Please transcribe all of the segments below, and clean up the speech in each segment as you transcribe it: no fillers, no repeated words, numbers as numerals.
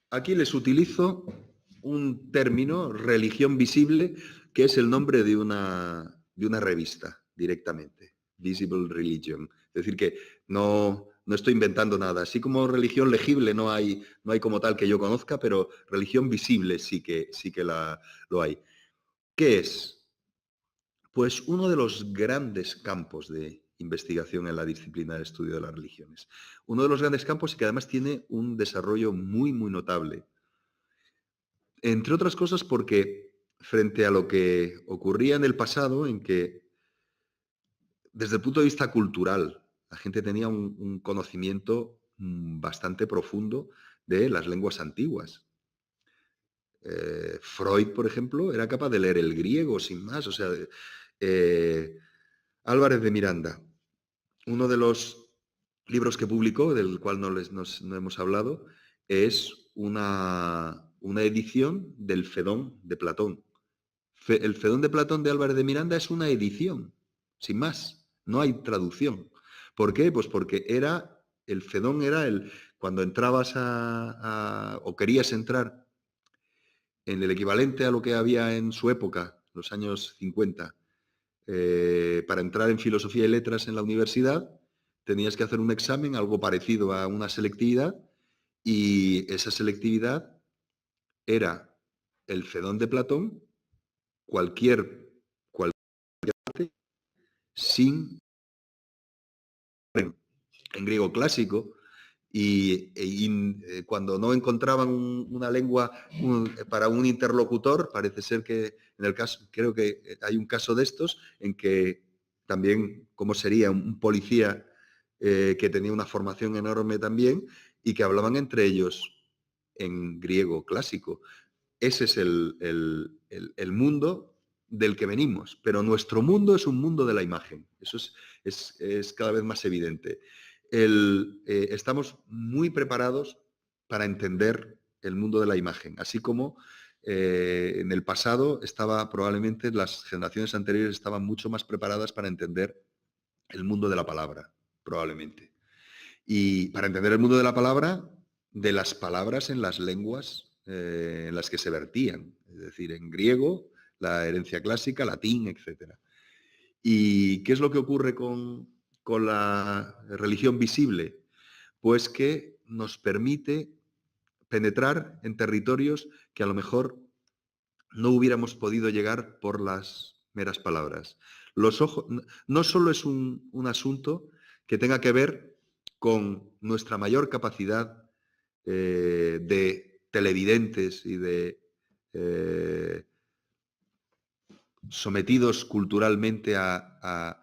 Aquí les utilizo un término, religión visible, que es el nombre de una revista directamente, Visible Religion. Es decir, que no estoy inventando nada. Así como religión legible no hay como tal que yo conozca, pero religión visible sí que lo hay. ¿Qué es? Pues uno de los grandes campos de investigación en la disciplina del estudio de las religiones. Uno de los grandes campos y que además tiene un desarrollo muy, muy notable. Entre otras cosas porque frente a lo que ocurría en el pasado, en que desde el punto de vista cultural la gente tenía un conocimiento bastante profundo de las lenguas antiguas. Freud, por ejemplo, era capaz de leer el griego sin más. O sea, eh, Álvarez de Miranda, uno de los libros que publicó, del cual no hemos hablado, es una edición del Fedón de Platón. El Fedón de Platón de Álvarez de Miranda es una edición, sin más, no hay traducción. ¿Por qué? Pues porque el Fedón era cuando entrabas o querías entrar en el equivalente a lo que había en su época, los años 50, para entrar en filosofía y letras en la universidad, tenías que hacer un examen, algo parecido a una selectividad, y esa selectividad era el Fedón de Platón, cualquier sin en griego clásico cuando no encontraban una lengua para un interlocutor, parece ser que en el caso, creo que hay un caso de estos en que también, como sería un policía que tenía una formación enorme también y que hablaban entre ellos en griego clásico. Ese es el mundo del que venimos, pero nuestro mundo es un mundo de la imagen. Eso es cada vez más evidente. Estamos muy preparados para entender el mundo de la imagen, así como en el pasado probablemente las generaciones anteriores estaban mucho más preparadas para entender el mundo de la palabra, probablemente. Y para entender el mundo de la palabra, de las palabras en las lenguas en las que se vertían, es decir, en griego, la herencia clásica, latín, etc. ¿Y qué es lo que ocurre con la religión visible? Pues que nos permite penetrar en territorios que a lo mejor no hubiéramos podido llegar por las meras palabras. Los ojos no solo es un asunto que tenga que ver con nuestra mayor capacidad de televidentes y de sometidos culturalmente a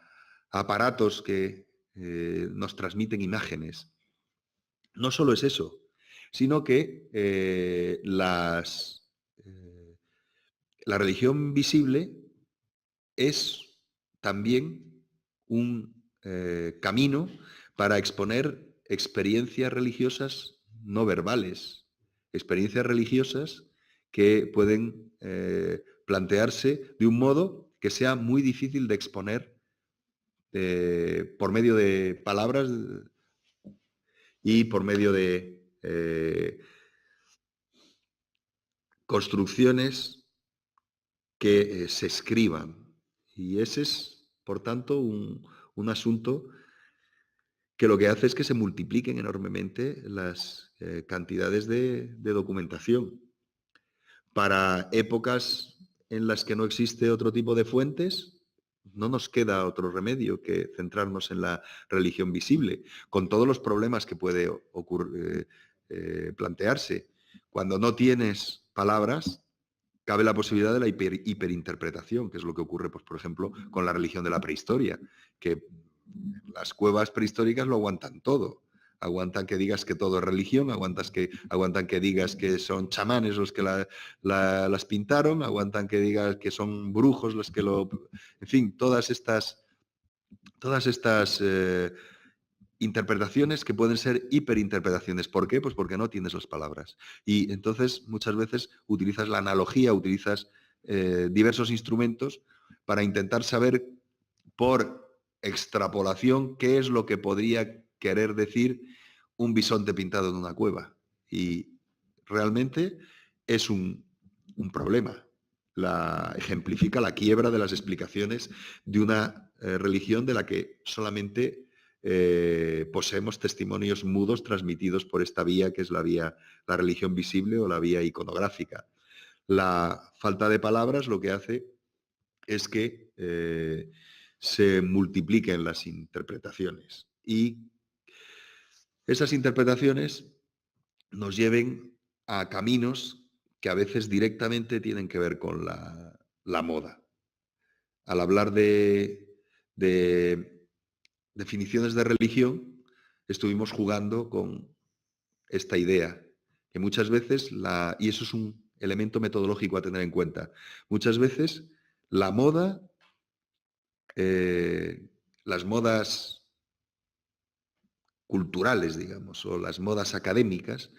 aparatos que nos transmiten imágenes. No solo es eso, sino que la religión visible es también un camino para exponer experiencias religiosas no verbales, experiencias religiosas que pueden plantearse de un modo que sea muy difícil de exponer por medio de palabras y por medio de construcciones que se escriban. Y ese es, por tanto, un asunto que lo que hace es que se multipliquen enormemente las cantidades de documentación. Para épocas en las que no existe otro tipo de fuentes, no nos queda otro remedio que centrarnos en la religión visible, con todos los problemas que puede plantearse. Cuando no tienes palabras, cabe la posibilidad de la hiperinterpretación, que es lo que ocurre, pues, por ejemplo, con la religión de la prehistoria, que las cuevas prehistóricas lo aguantan todo. Aguantan que digas que todo es religión, aguantan que digas que son chamanes los que las pintaron, aguantan que digas que son brujos los que lo... En fin, todas estas interpretaciones que pueden ser hiperinterpretaciones. ¿Por qué? Pues porque no tienes las palabras. Y entonces muchas veces utilizas la analogía, utilizas diversos instrumentos para intentar saber por extrapolación qué es lo que podría querer decir un bisonte pintado en una cueva. Y realmente es un problema. Ejemplifica la quiebra de las explicaciones de una religión de la que solamente poseemos testimonios mudos transmitidos por esta vía, que es la religión visible o la vía iconográfica. La falta de palabras lo que hace es que se multipliquen las interpretaciones y esas interpretaciones nos lleven a caminos que a veces directamente tienen que ver con la moda. Al hablar de definiciones de religión, estuvimos jugando con esta idea, que muchas veces, y eso es un elemento metodológico a tener en cuenta, muchas veces la moda, las modas culturales, digamos, o las modas académicas,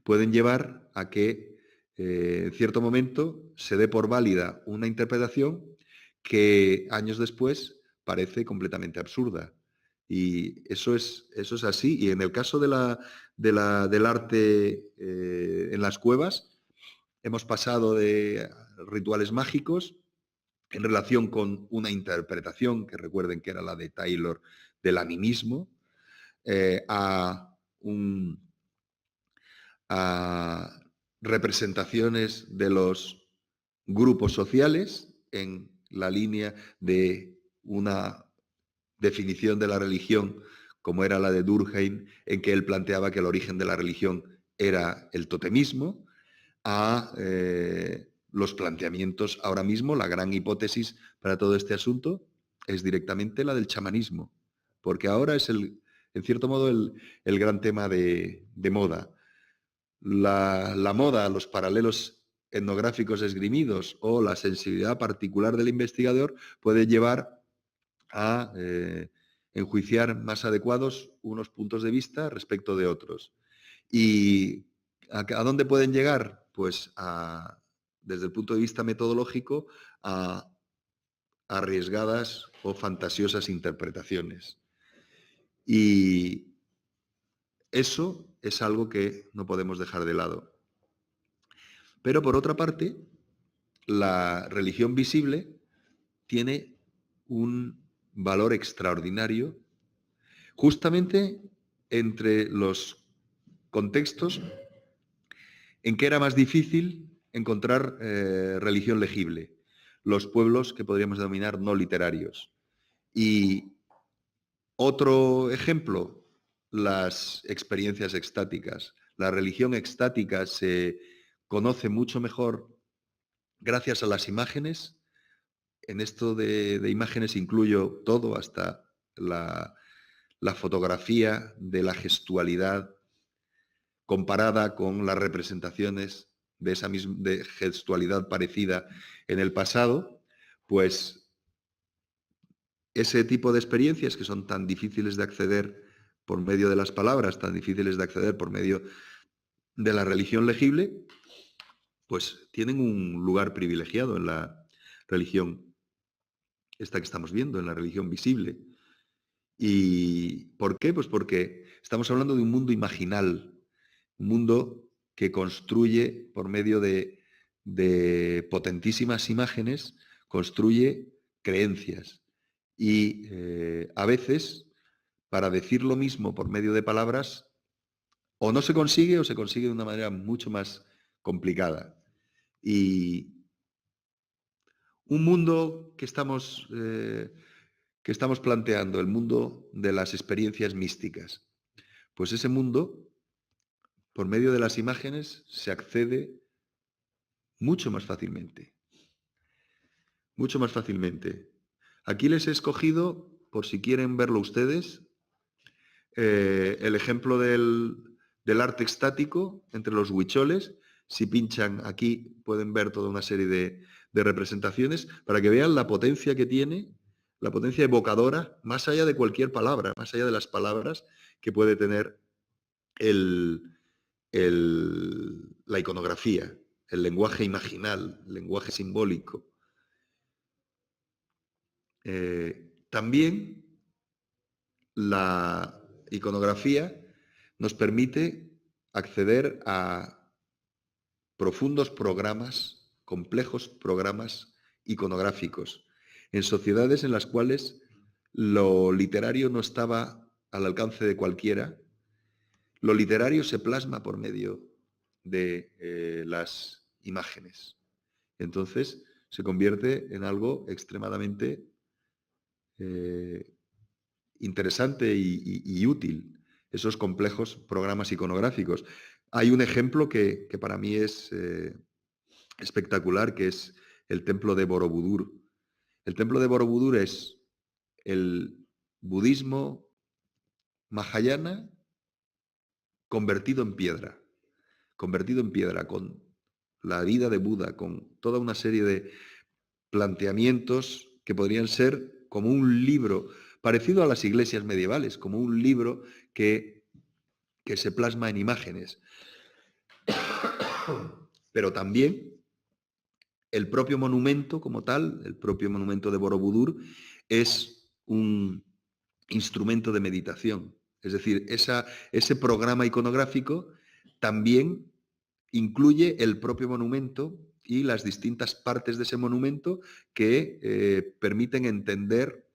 pueden llevar a que en cierto momento se dé por válida una interpretación que años después parece completamente absurda. Y eso es así. Y en el caso del arte en las cuevas, hemos pasado de rituales mágicos en relación con una interpretación, que recuerden que era la de Taylor, del animismo, a representaciones de los grupos sociales en la línea de una definición de la religión como era la de Durkheim, en que él planteaba que el origen de la religión era el totemismo, a los planteamientos ahora mismo, la gran hipótesis para todo este asunto es directamente la del chamanismo, porque ahora es en cierto modo el gran tema de moda. La moda, los paralelos etnográficos esgrimidos o la sensibilidad particular del investigador puede llevar a enjuiciar más adecuados unos puntos de vista respecto de otros. ¿Y a dónde pueden llegar? Pues desde el punto de vista metodológico a arriesgadas o fantasiosas interpretaciones. Y eso es algo que no podemos dejar de lado. Pero por otra parte, la religión visible tiene un valor extraordinario justamente entre los contextos en que era más difícil encontrar religión legible, los pueblos que podríamos denominar no literarios. Y otro ejemplo, las experiencias extáticas. La religión extática se conoce mucho mejor gracias a las imágenes. En esto de imágenes incluyo todo, hasta la fotografía de la gestualidad comparada con las representaciones de esa misma gestualidad parecida en el pasado, pues ese tipo de experiencias que son tan difíciles de acceder por medio de las palabras, tan difíciles de acceder por medio de la religión legible, pues tienen un lugar privilegiado en la religión esta que estamos viendo, en la religión visible. ¿Y por qué? Pues porque estamos hablando de un mundo imaginal, un mundo que construye por medio de potentísimas imágenes, construye creencias. Y a veces, para decir lo mismo por medio de palabras, o no se consigue o se consigue de una manera mucho más complicada. Y un mundo que estamos planteando, el mundo de las experiencias místicas, pues ese mundo, por medio de las imágenes, se accede mucho más fácilmente. Mucho más fácilmente. Aquí les he escogido, por si quieren verlo ustedes, el ejemplo del arte extático entre los huicholes. Si pinchan aquí pueden ver toda una serie de representaciones para que vean la potencia que tiene, la potencia evocadora, más allá de cualquier palabra, más allá de las palabras que puede tener la iconografía, el lenguaje imaginal, el lenguaje simbólico. También la iconografía nos permite acceder a profundos programas, complejos programas iconográficos, en sociedades en las cuales lo literario no estaba al alcance de cualquiera. Lo literario se plasma por medio de las imágenes. Entonces se convierte en algo extremadamente interesante y útil, esos complejos programas iconográficos. Hay un ejemplo que para mí es espectacular, que es el templo de Borobudur. El templo de Borobudur es el budismo mahayana convertido en piedra, con la vida de Buda, con toda una serie de planteamientos que podrían ser como un libro, parecido a las iglesias medievales, como un libro que se plasma en imágenes. Pero también el propio monumento como tal, el propio monumento de Borobudur, es un instrumento de meditación. Es decir, ese programa iconográfico también incluye el propio monumento y las distintas partes de ese monumento que permiten entender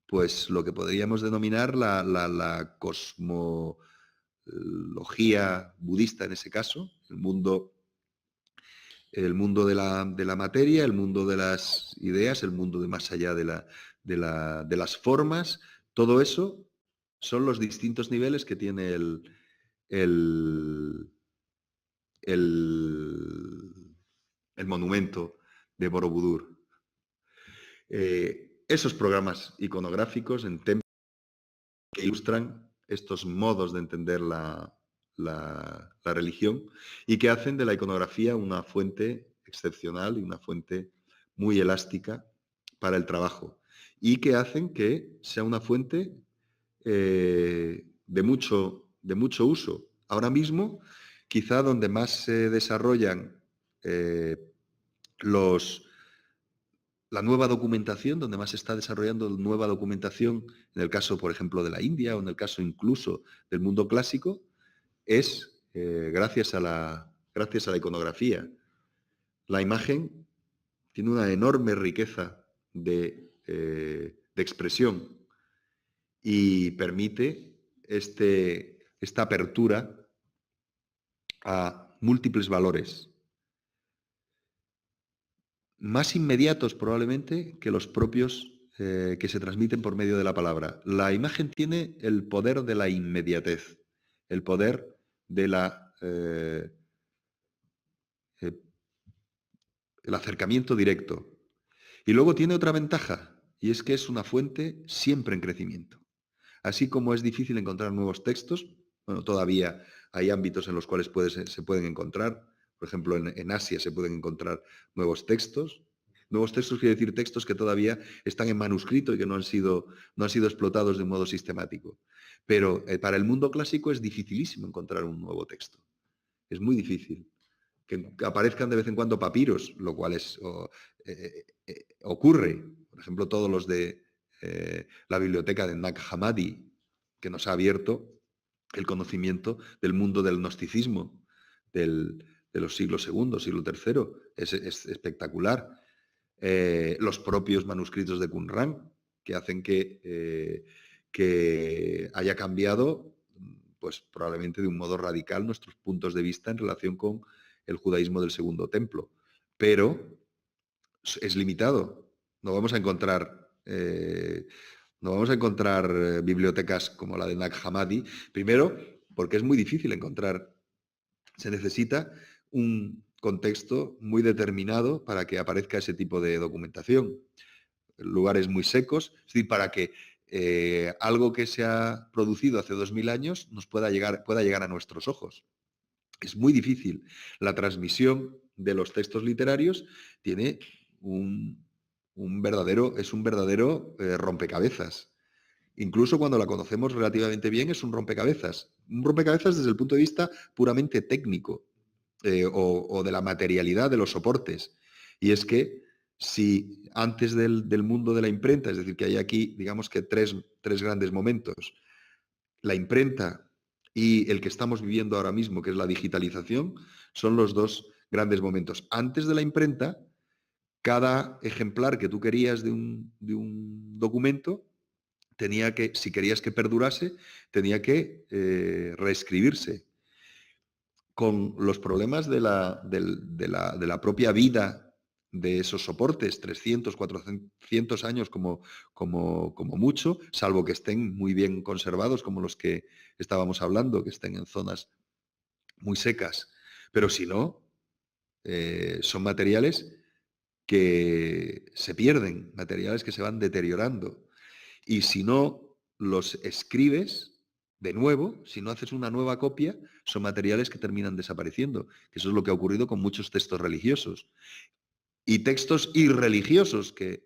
pues, lo que podríamos denominar la cosmología budista en ese caso, el mundo de la materia, el mundo de las ideas, el mundo de más allá de las formas. Todo eso son los distintos niveles que tiene el monumento de Borobudur. Esos programas iconográficos en templos que ilustran estos modos de entender la religión y que hacen de la iconografía una fuente excepcional y una fuente muy elástica para el trabajo y que hacen que sea una fuente de mucho uso. Ahora mismo, quizá donde más se desarrollan la nueva documentación, donde más se está desarrollando nueva documentación, en el caso, por ejemplo, de la India o en el caso incluso del mundo clásico, es gracias a la iconografía. La imagen tiene una enorme riqueza de expresión y permite esta apertura a múltiples valores, más inmediatos probablemente que los propios que se transmiten por medio de la palabra. La imagen tiene el poder de la inmediatez, el poder de el acercamiento directo. Y luego tiene otra ventaja, y es que es una fuente siempre en crecimiento. Así como es difícil encontrar nuevos textos, bueno, todavía hay ámbitos en los cuales se pueden encontrar. Por ejemplo, en Asia se pueden encontrar nuevos textos. Nuevos textos quiere decir textos que todavía están en manuscrito y que no han sido explotados de un modo sistemático. Pero para el mundo clásico es dificilísimo encontrar un nuevo texto. Es muy difícil. Que aparezcan de vez en cuando papiros, lo cual ocurre. Por ejemplo, todos los de la biblioteca de Nag Hammadi, que nos ha abierto el conocimiento del mundo del gnosticismo de los siglos II, siglo III. Es espectacular. Los propios manuscritos de Qumran, que hacen que haya cambiado, pues probablemente de un modo radical, nuestros puntos de vista en relación con el judaísmo del Segundo Templo. Pero es limitado. No vamos a encontrar bibliotecas como la de Nag Hammadi. Primero, porque es muy difícil encontrar. Se necesita un contexto muy determinado para que aparezca ese tipo de documentación. Lugares muy secos, es decir, para que algo que se ha producido hace 2000 años nos pueda llegar a nuestros ojos. Es muy difícil. La transmisión de los textos literarios tiene es un verdadero rompecabezas. Incluso cuando la conocemos relativamente bien es un rompecabezas. Un rompecabezas desde el punto de vista puramente técnico o de la materialidad de los soportes. Y es que si antes del mundo de la imprenta, es decir, que hay aquí, digamos que tres grandes momentos, la imprenta y el que estamos viviendo ahora mismo, que es la digitalización, son los dos grandes momentos. Antes de la imprenta, cada ejemplar que tú querías de un documento tenía que, si querías que perdurase, tenía que reescribirse. Con los problemas de la propia vida de esos soportes, 300, 400 años como mucho, salvo que estén muy bien conservados, como los que estábamos hablando, que estén en zonas muy secas. Pero si no, son materiales que se pierden, materiales que se van deteriorando. Y si no los escribes de nuevo, si no haces una nueva copia, son materiales que terminan desapareciendo. Que eso es lo que ha ocurrido con muchos textos religiosos. Y textos irreligiosos, que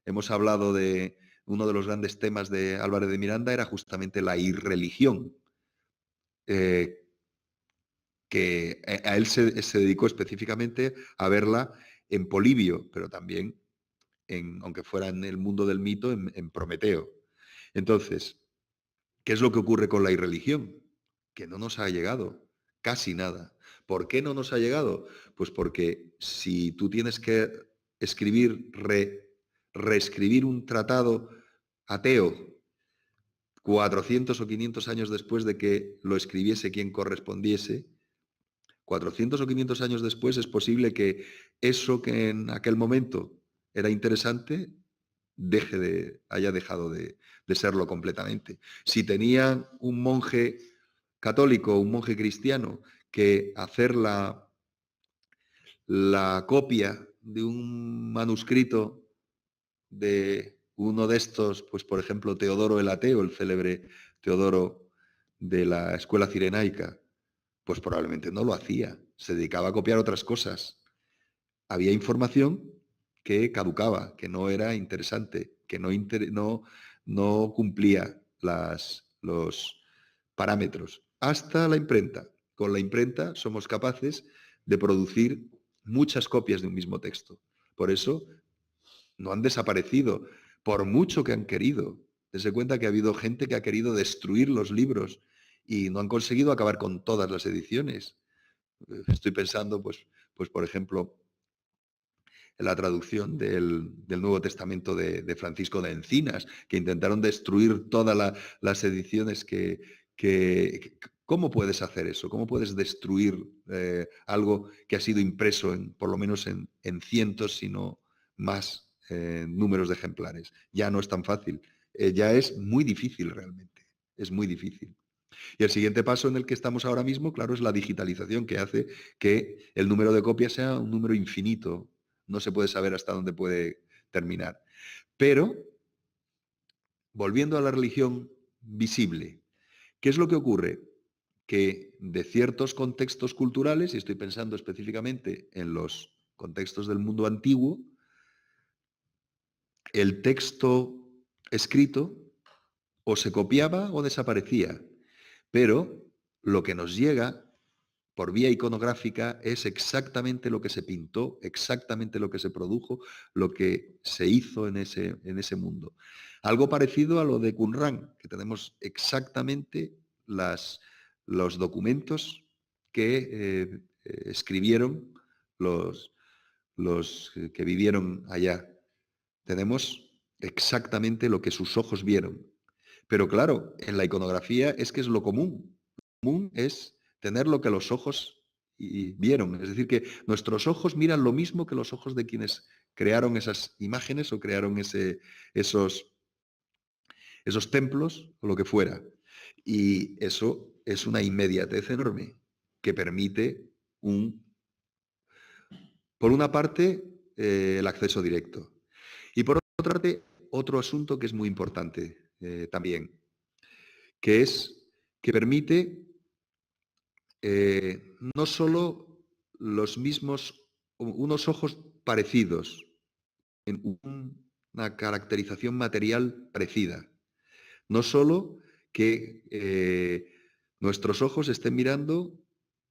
hemos hablado de uno de los grandes temas de Álvarez de Miranda, era justamente la irreligión. Que a él se dedicó específicamente a verla en Polibio, pero también, aunque fuera en el mundo del mito, en Prometeo. Entonces, ¿qué es lo que ocurre con la irreligión? Que no nos ha llegado casi nada. ¿Por qué no nos ha llegado? Pues porque si tú tienes que reescribir un tratado ateo 400 o 500 años después de que lo escribiese quien correspondiese, 400 o 500 años después es posible que eso que en aquel momento era interesante haya dejado de serlo completamente. Si tenía un monje católico o un monje cristiano que hacer la copia de un manuscrito de uno de estos, pues por ejemplo Teodoro el Ateo, el célebre Teodoro de la escuela cirenaica, pues probablemente no lo hacía, se dedicaba a copiar otras cosas. Había información que caducaba, que no era interesante, que no cumplía los parámetros. Hasta la imprenta. Con la imprenta somos capaces de producir muchas copias de un mismo texto. Por eso no han desaparecido, por mucho que han querido. Dense cuenta que ha habido gente que ha querido destruir los libros y no han conseguido acabar con todas las ediciones. Estoy pensando, pues por ejemplo, en la traducción del Nuevo Testamento de Francisco de Encinas, que intentaron destruir todas las ediciones ¿Cómo puedes hacer eso? ¿Cómo puedes destruir algo que ha sido impreso por lo menos en cientos, si no más números de ejemplares? Ya no es tan fácil. Ya es muy difícil realmente. Es muy difícil. Y el siguiente paso en el que estamos ahora mismo, claro, es la digitalización, que hace que el número de copias sea un número infinito. No se puede saber hasta dónde puede terminar. Pero, volviendo a la religión visible, ¿qué es lo que ocurre? Que de ciertos contextos culturales, y estoy pensando específicamente en los contextos del mundo antiguo, el texto escrito o se copiaba o desaparecía. Pero lo que nos llega por vía iconográfica es exactamente lo que se pintó, exactamente lo que se produjo, lo que se hizo en ese mundo. Algo parecido a lo de Qumran, que tenemos exactamente los documentos que escribieron los que vivieron allá. Tenemos exactamente lo que sus ojos vieron. Pero claro, en la iconografía es que es lo común. Lo común es tener lo que los ojos vieron. Es decir, que nuestros ojos miran lo mismo que los ojos de quienes crearon esas imágenes o crearon esos templos o lo que fuera. Y eso es una inmediatez enorme que permite, por una parte, el acceso directo. Y por otra parte, otro asunto que es muy importante también, que es que permite no solo los mismos, unos ojos parecidos, en una caracterización material parecida. No solo que nuestros ojos estén mirando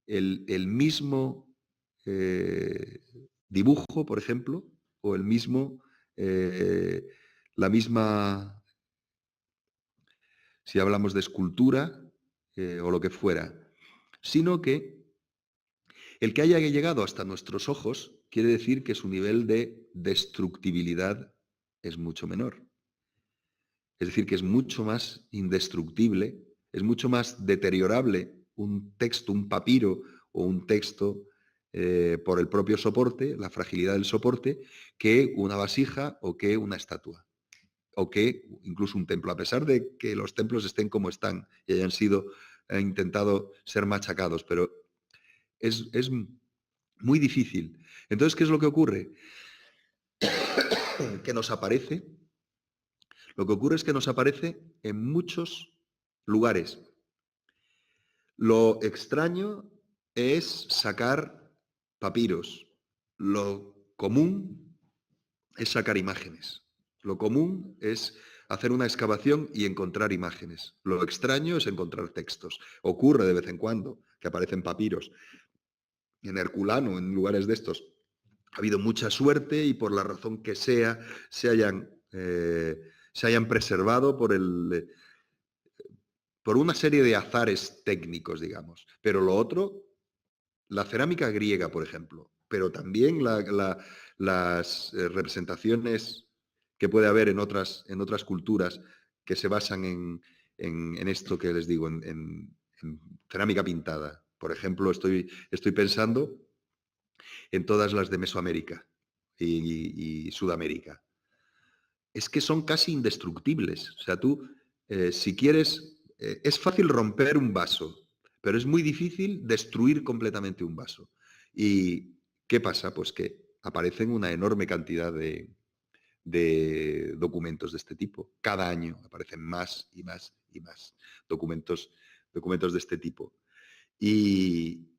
el mismo dibujo, por ejemplo, o eh, la misma, si hablamos de escultura o lo que fuera, sino que El que haya llegado hasta nuestros ojos quiere decir que su nivel de destructibilidad es mucho menor. Es decir, que es mucho más indestructible, es mucho más deteriorable un texto, un papiro o un texto por el propio soporte, la fragilidad del soporte, que una vasija o que una estatua. O que incluso un templo, a pesar de que los templos estén como están y hayan sido, intentado ser machacados, pero es muy difícil. Entonces, ¿qué es lo que ocurre? Que nos aparece, lo que ocurre es que nos aparece en muchos lugares. Lo extraño es sacar papiros. Lo común es sacar imágenes. Lo común es hacer una excavación y encontrar imágenes. Lo extraño es encontrar textos. Ocurre de vez en cuando que aparecen papiros. En Herculano, en lugares de estos, ha habido mucha suerte y por la razón que sea, se hayan preservado por una serie de azares técnicos, digamos. Pero lo otro, la cerámica griega, por ejemplo, pero también las representaciones que puede haber en otras culturas que se basan en esto que les digo, en cerámica pintada. Por ejemplo, estoy pensando en todas las de Mesoamérica y Sudamérica. Es que son casi indestructibles. O sea, tú, si quieres, es fácil romper un vaso, pero es muy difícil destruir completamente un vaso. ¿Y qué pasa? Pues que aparecen una enorme cantidad de documentos de este tipo. Cada año aparecen más y más y más documentos de este tipo. Y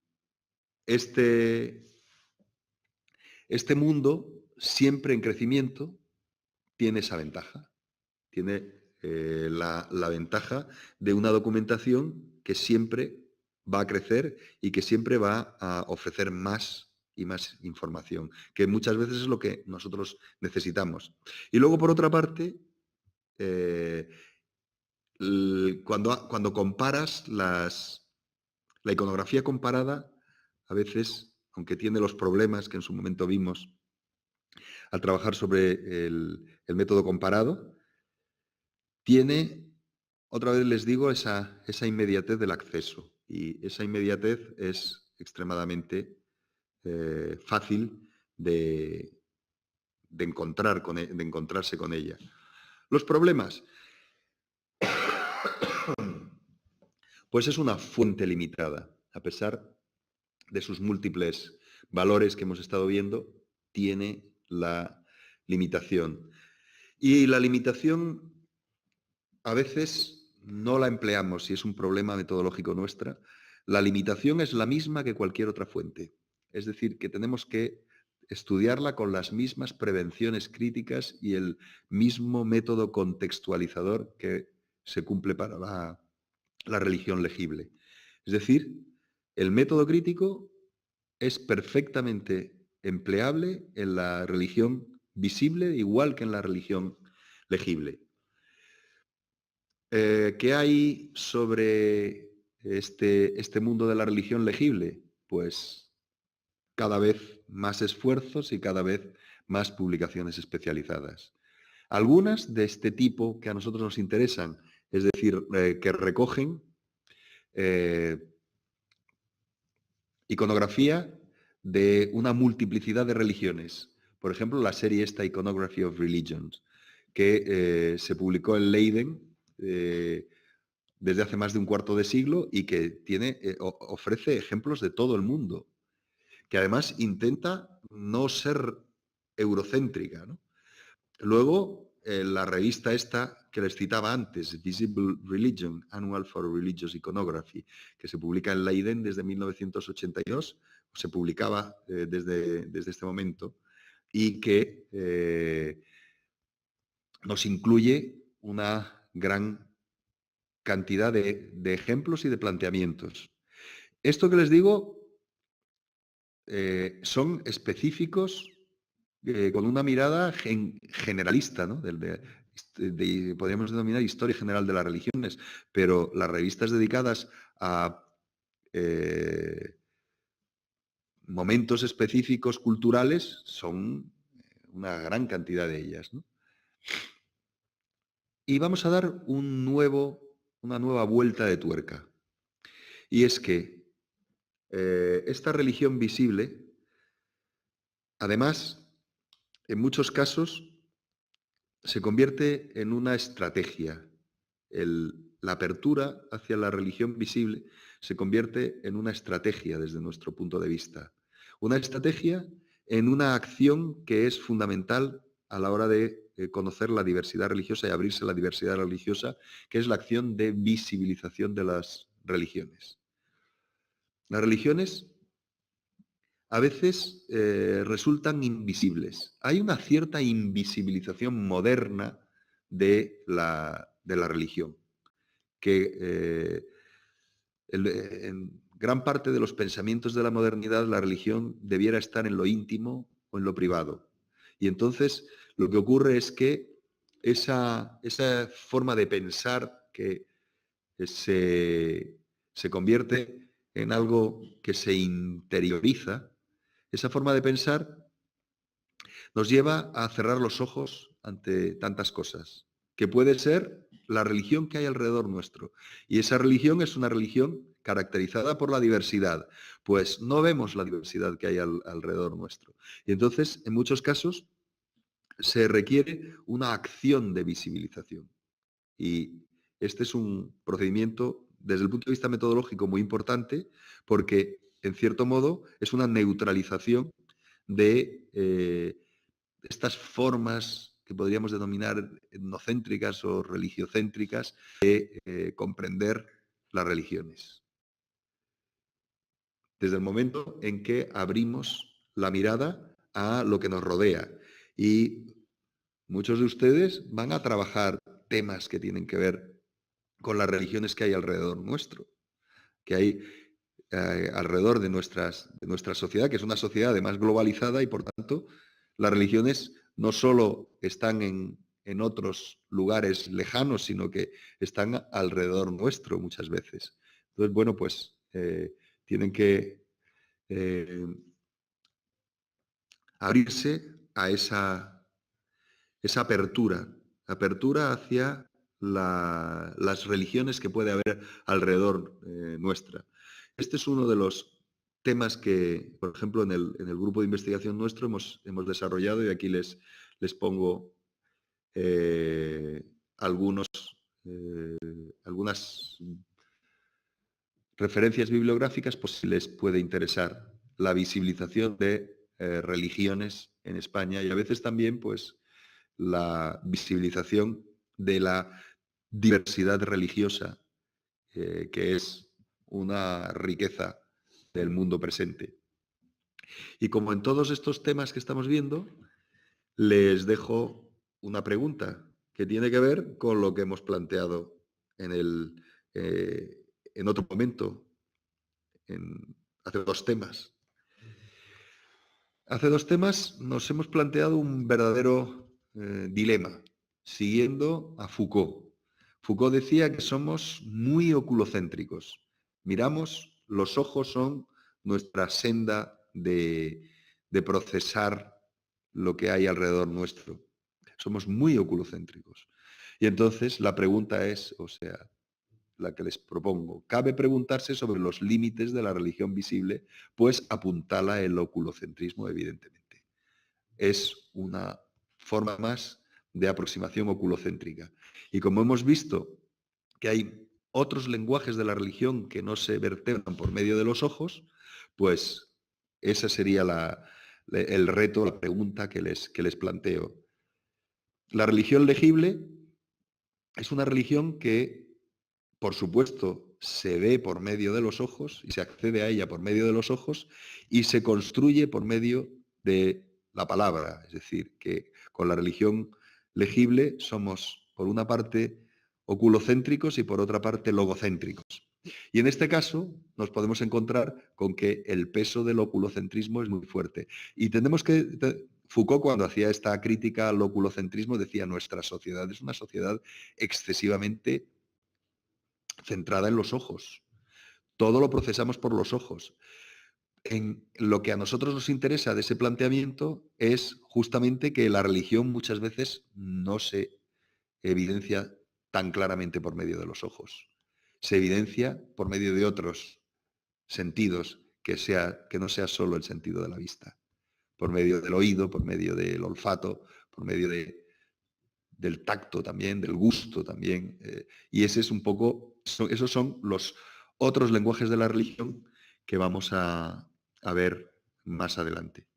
este mundo, siempre en crecimiento, tiene esa ventaja. Tiene la ventaja de una documentación que siempre va a crecer y que siempre va a ofrecer más y más información, que muchas veces es lo que nosotros necesitamos. Y luego, por otra parte, cuando comparas la iconografía comparada, a veces, aunque tiene los problemas que en su momento vimos al trabajar sobre el método comparado, tiene, otra vez les digo, esa inmediatez del acceso. Y esa inmediatez es extremadamente fácil de encontrarse con ella. Los problemas, pues es una fuente limitada. A pesar de sus múltiples valores que hemos estado viendo, tiene la limitación. Y la limitación a veces no la empleamos y es un problema metodológico nuestra. La limitación es la misma que cualquier otra fuente. Es decir, que tenemos que estudiarla con las mismas prevenciones críticas y el mismo método contextualizador que se cumple para la religión legible. Es decir, el método crítico es perfectamente empleable en la religión visible, igual que en la religión legible. ¿Qué hay sobre este mundo de la religión legible? Pues cada vez más esfuerzos y cada vez más publicaciones especializadas. Algunas de este tipo que a nosotros nos interesan, es decir, que recogen iconografía de una multiplicidad de religiones. Por ejemplo, la serie esta Iconography of Religions, que se publicó en Leiden desde hace más de un cuarto de siglo y que ofrece ejemplos de todo el mundo, que además intenta no ser eurocéntrica, ¿no? Luego, la revista esta que les citaba antes, Visible Religion, Annual for Religious Iconography, que se publica en Leiden desde 1982, se publicaba desde este momento, y que nos incluye una gran cantidad de ejemplos y de planteamientos. Esto que les digo son específicos con una mirada generalista, ¿no? Podríamos denominar historia general de las religiones, pero las revistas dedicadas a momentos específicos culturales son una gran cantidad de ellas, ¿no? Y vamos a dar una nueva vuelta de tuerca. Y es que esta religión visible, además, en muchos casos, se convierte en una estrategia. La apertura hacia la religión visible se convierte en una estrategia desde nuestro punto de vista. Una estrategia en una acción que es fundamental a la hora de conocer la diversidad religiosa y abrirse a la diversidad religiosa, que es la acción de visibilización de las religiones. Las religiones a veces resultan invisibles. Hay una cierta invisibilización moderna de la religión, que en gran parte de los pensamientos de la modernidad la religión debiera estar en lo íntimo o en lo privado. Y entonces lo que ocurre es que esa forma de pensar que se convierte en algo que se interioriza, esa forma de pensar nos lleva a cerrar los ojos ante tantas cosas, que puede ser la religión que hay alrededor nuestro. Y esa religión es una religión caracterizada por la diversidad, pues no vemos la diversidad que hay alrededor nuestro. Y entonces, en muchos casos, se requiere una acción de visibilización. Y este es un procedimiento, desde el punto de vista metodológico, muy importante, porque, en cierto modo, es una neutralización de estas formas que podríamos denominar etnocéntricas o religiocéntricas de comprender las religiones. Desde el momento en que abrimos la mirada a lo que nos rodea. Y muchos de ustedes van a trabajar temas que tienen que ver con las religiones que hay alrededor nuestro, que hay alrededor de nuestra sociedad, que es una sociedad además globalizada y por tanto las religiones no solo están en otros lugares lejanos, sino que están alrededor nuestro muchas veces. Entonces, bueno, pues tienen que abrirse a esa apertura hacia las religiones que puede haber alrededor nuestra. Este es uno de los temas que, por ejemplo, en el grupo de investigación nuestro hemos desarrollado y aquí les pongo algunas referencias bibliográficas, pues si les puede interesar la visibilización de religiones en España y a veces también, pues, la visibilización de la diversidad religiosa, que es una riqueza del mundo presente. Y como en todos estos temas que estamos viendo, les dejo una pregunta que tiene que ver con lo que hemos planteado en otro momento, hace dos temas. Hace dos temas nos hemos planteado un verdadero dilema, siguiendo a Foucault. Foucault decía que somos muy oculocéntricos. Miramos, los ojos son nuestra senda de procesar lo que hay alrededor nuestro. Somos muy oculocéntricos. Y entonces la pregunta es, o sea, la que les propongo, cabe preguntarse sobre los límites de la religión visible, pues apuntala el oculocentrismo, evidentemente. Es una forma más de aproximación oculocéntrica. Y como hemos visto que hay otros lenguajes de la religión que no se vertebran por medio de los ojos, pues ese sería el reto, la pregunta que les planteo. La religión legible es una religión que, por supuesto, se ve por medio de los ojos y se accede a ella por medio de los ojos y se construye por medio de la palabra. Es decir, que con la religión legible somos, por una parte, oculocéntricos y por otra parte, logocéntricos. Y en este caso nos podemos encontrar con que el peso del oculocentrismo es muy fuerte. Y tenemos que... Foucault, cuando hacía esta crítica al oculocentrismo, decía: nuestra sociedad es una sociedad excesivamente centrada en los ojos. Todo lo procesamos por los ojos. En lo que a nosotros nos interesa de ese planteamiento es justamente que la religión muchas veces no se evidencia tan claramente por medio de los ojos. Se evidencia por medio de otros sentidos que no sea solo el sentido de la vista. Por medio del oído, por medio del olfato, por medio del tacto también, del gusto también. Y ese es un poco, esos son los otros lenguajes de la religión que vamos a ver más adelante.